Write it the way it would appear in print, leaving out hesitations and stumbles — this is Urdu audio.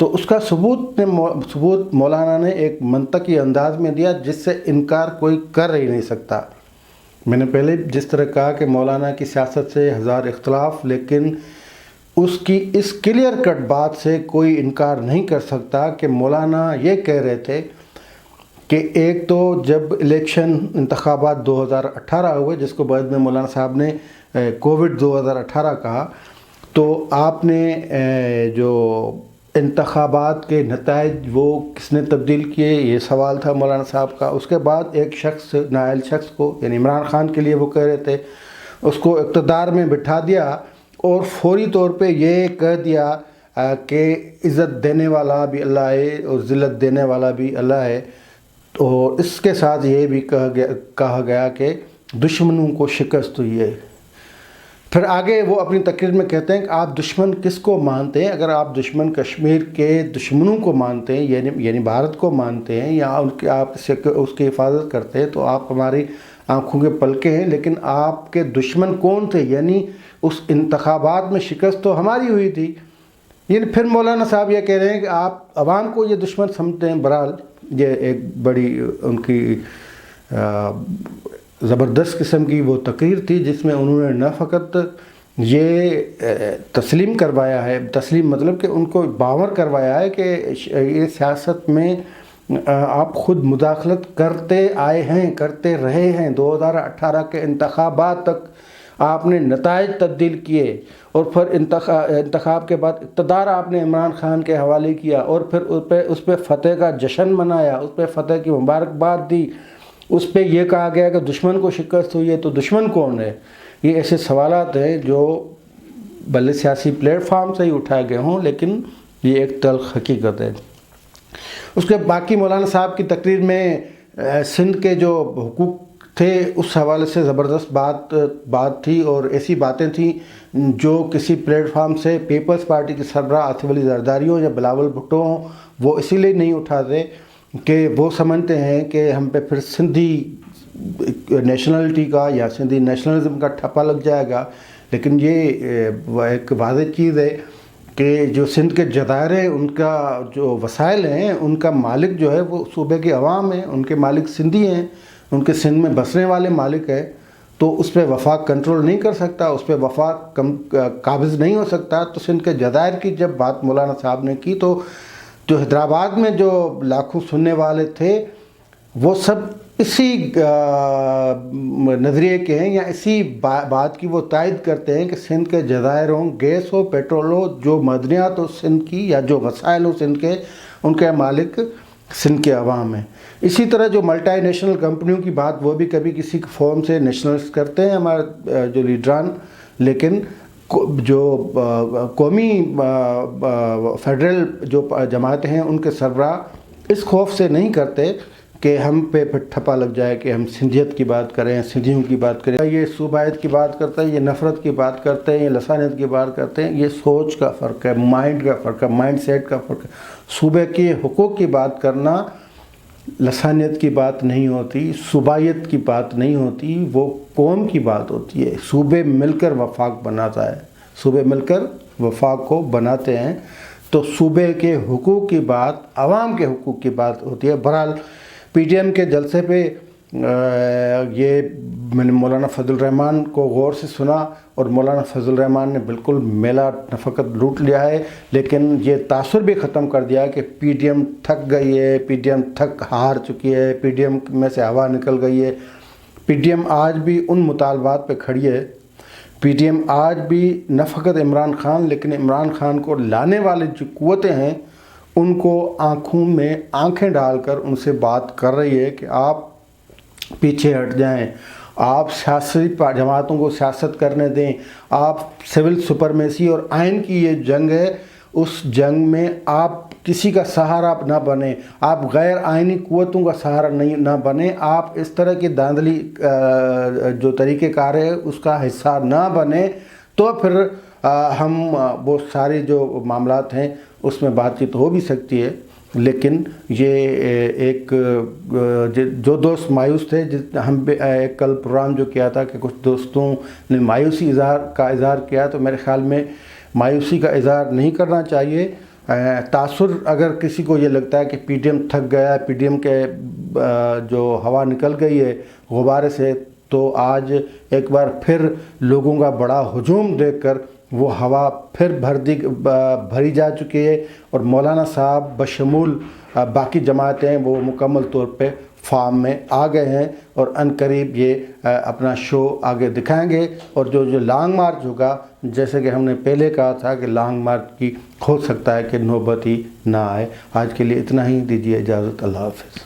تو اس کا ثبوت مولانا نے ایک منطقی انداز میں دیا جس سے انکار کوئی کر ہی نہیں سکتا۔ میں نے پہلے جس طرح کہا کہ مولانا کی سیاست سے ہزار اختلاف، لیکن اس کی اس کلیئر کٹ بات سے کوئی انکار نہیں کر سکتا کہ مولانا یہ کہہ رہے تھے کہ ایک تو جب الیکشن انتخابات 2018 ہوئے، جس کو بعد میں مولانا صاحب نے کووڈ 2018 کہا، تو آپ نے جو انتخابات کے نتائج وہ کس نے تبدیل کیے، یہ سوال تھا مولانا صاحب کا۔ اس کے بعد ایک شخص، نائل شخص کو، یعنی عمران خان کے لیے وہ کہہ رہے تھے، اس کو اقتدار میں بٹھا دیا اور فوری طور پہ یہ کہہ دیا کہ عزت دینے والا بھی اللہ ہے اور ذلت دینے والا بھی اللہ ہے، اور اس کے ساتھ یہ بھی کہا گیا کہ دشمنوں کو شکست ہوئی ہے۔ پھر آگے وہ اپنی تقریر میں کہتے ہیں کہ آپ دشمن کس کو مانتے ہیں؟ اگر آپ دشمن کشمیر کے دشمنوں کو مانتے ہیں، یعنی بھارت کو مانتے ہیں، یا آپ اس کی حفاظت کرتے ہیں، تو آپ ہماری آنکھوں کے پلکے ہیں، لیکن آپ کے دشمن کون تھے؟ یعنی اس انتخابات میں شکست تو ہماری ہوئی تھی۔ یعنی پھر مولانا صاحب یہ کہہ رہے ہیں کہ آپ عوام کو یہ دشمن سمجھتے ہیں۔ بہرحال یہ ایک بڑی ان کی زبردست قسم کی وہ تقریر تھی جس میں انہوں نے نہ فقط یہ تسلیم کروایا ہے، تسلیم مطلب کہ ان کو باور کروایا ہے کہ یہ سیاست میں آپ خود مداخلت کرتے آئے ہیں، کرتے رہے ہیں۔ 2018 کے انتخابات تک آپ نے نتائج تبدیل کیے، اور پھر انتخاب کے بعد اقتدار آپ نے عمران خان کے حوالے کیا، اور پھر اس پہ فتح کا جشن منایا، اس پہ فتح کی مبارکباد دی۔ اس پہ یہ کہا گیا کہ دشمن کو شکست ہوئی ہے، تو دشمن کون ہے؟ یہ ایسے سوالات ہیں جو بھلے سیاسی پلیٹ فارم سے ہی اٹھائے گئے ہوں، لیکن یہ ایک تلخ حقیقت ہے۔ اس کے باقی مولانا صاحب کی تقریر میں سندھ کے جو حقوق تھے اس حوالے سے زبردست بات تھی، اور ایسی باتیں تھیں جو کسی پلیٹ فارم سے پیپلز پارٹی کے سربراہ آصف علی زرداری ہوں یا بلاول بھٹو ہوں وہ اسی لیے نہیں اٹھاتے کہ وہ سمجھتے ہیں کہ ہم پہ پھر سندھی نیشنلٹی کا یا سندھی نیشنلزم کا ٹھپا لگ جائے گا۔ لیکن یہ ایک واضح چیز ہے کہ جو سندھ کے جزائر ہیں، ان کا جو وسائل ہیں، ان کا مالک جو ہے وہ صوبے کے عوام ہیں، ان کے مالک سندھی ہیں، ان کے سندھ میں بسنے والے مالک ہیں، تو اس پہ وفاق کنٹرول نہیں کر سکتا، اس پہ وفاق قابض نہیں ہو سکتا۔ تو سندھ کے جزائر کی جب بات مولانا صاحب نے کی تو جو حیدرآباد میں جو لاکھوں سننے والے تھے وہ سب اسی نظریے کے ہیں، یا اسی بات کی وہ تائید کرتے ہیں کہ سندھ کے جزائر ہوں، گیس ہو، پیٹرول ہو، جو معدنیات ہو سندھ کی یا جو وسائل ہو سندھ کے، ان کے مالک سندھ کے عوام ہیں۔ اسی طرح جو ملٹی نیشنل کمپنیوں کی بات وہ بھی کبھی کسی فارم سے نیشنلسٹ کرتے ہیں ہمارے جو لیڈران، لیکن جو قومی فیڈرل جو جماعتیں ہیں ان کے سربراہ اس خوف سے نہیں کرتے کہ ہم پہ پھر ٹھپا لگ جائے کہ ہم سندھیت کی بات کریں، سندھیوں کی بات کریں، یہ صوبائیت کی بات کرتے ہیں، یہ نفرت کی بات کرتے ہیں، یہ لسانیت کی بات کرتے ہیں۔ یہ سوچ کا فرق ہے، مائنڈ کا فرق ہے، مائنڈ سیٹ کا فرق ہے۔ صوبے کے حقوق کی بات کرنا لسانیت کی بات نہیں ہوتی، صوبائیت کی بات نہیں ہوتی، وہ قوم کی بات ہوتی ہے۔ صوبے مل کر وفاق بناتا ہے، صوبے مل کر وفاق کو بناتے ہیں، تو صوبے کے حقوق کی بات، عوام کے حقوق کی بات ہوتی ہے۔ بہرحال پی ٹی ایم کے جلسے پہ یہ میں نے مولانا فضل الرحمان کو غور سے سنا، اور مولانا فضل الرحمان نے بالکل میلہ نہ فقط لوٹ لیا ہے لیکن یہ تاثر بھی ختم کر دیا کہ پی ٹی ایم تھک گئی ہے، پی ٹی ایم ہار چکی ہے، پی ٹی ایم میں سے ہوا نکل گئی ہے۔ پی ٹی ایم آج بھی ان مطالبات پہ کھڑی ہے۔ پی ٹی ایم آج بھی نہ فقط عمران خان لیکن عمران خان کو لانے والے جو قوتیں ہیں ان کو آنکھوں میں آنکھیں ڈال کر ان سے بات کر رہی ہے کہ آپ پیچھے ہٹ جائیں، آپ سیاسی جماعتوں کو سیاست کرنے دیں، آپ سول سپرمیسی اور آئین کی یہ جنگ ہے، اس جنگ میں آپ کسی کا سہارا نہ بنیں، آپ غیر آئینی قوتوں کا سہارا نہ بنیں، آپ اس طرح کی دھاندلی جو طریقہ کار ہے اس کا حصہ نہ بنیں، تو پھر ہم وہ سارے جو معاملات ہیں اس میں بات چیت ہو بھی سکتی ہے۔ لیکن یہ ایک جو دوست مایوس تھے، ہم ایک کل پروگرام جو کیا تھا کہ کچھ دوستوں نے مایوسی کا اظہار کیا، تو میرے خیال میں مایوسی کا اظہار نہیں کرنا چاہیے، تاثر اگر کسی کو یہ لگتا ہے کہ پی ٹی ایم تھک گیا ہے، پی ٹی ایم کے جو ہوا نکل گئی ہے غبارے سے، تو آج ایک بار پھر لوگوں کا بڑا ہجوم دیکھ کر وہ ہوا پھر بھری جا چکی ہے، اور مولانا صاحب بشمول باقی جماعتیں وہ مکمل طور پہ فارم میں آ گئے ہیں، اور ان قریب یہ اپنا شو آگے دکھائیں گے۔ اور جو لانگ مارچ ہوگا، جیسے کہ ہم نے پہلے کہا تھا کہ لانگ مارچ کی ہو سکتا ہے کہ نوبت ہی نہ آئے۔ آج کے لیے اتنا ہی، دیجیے اجازت، اللہ حافظ۔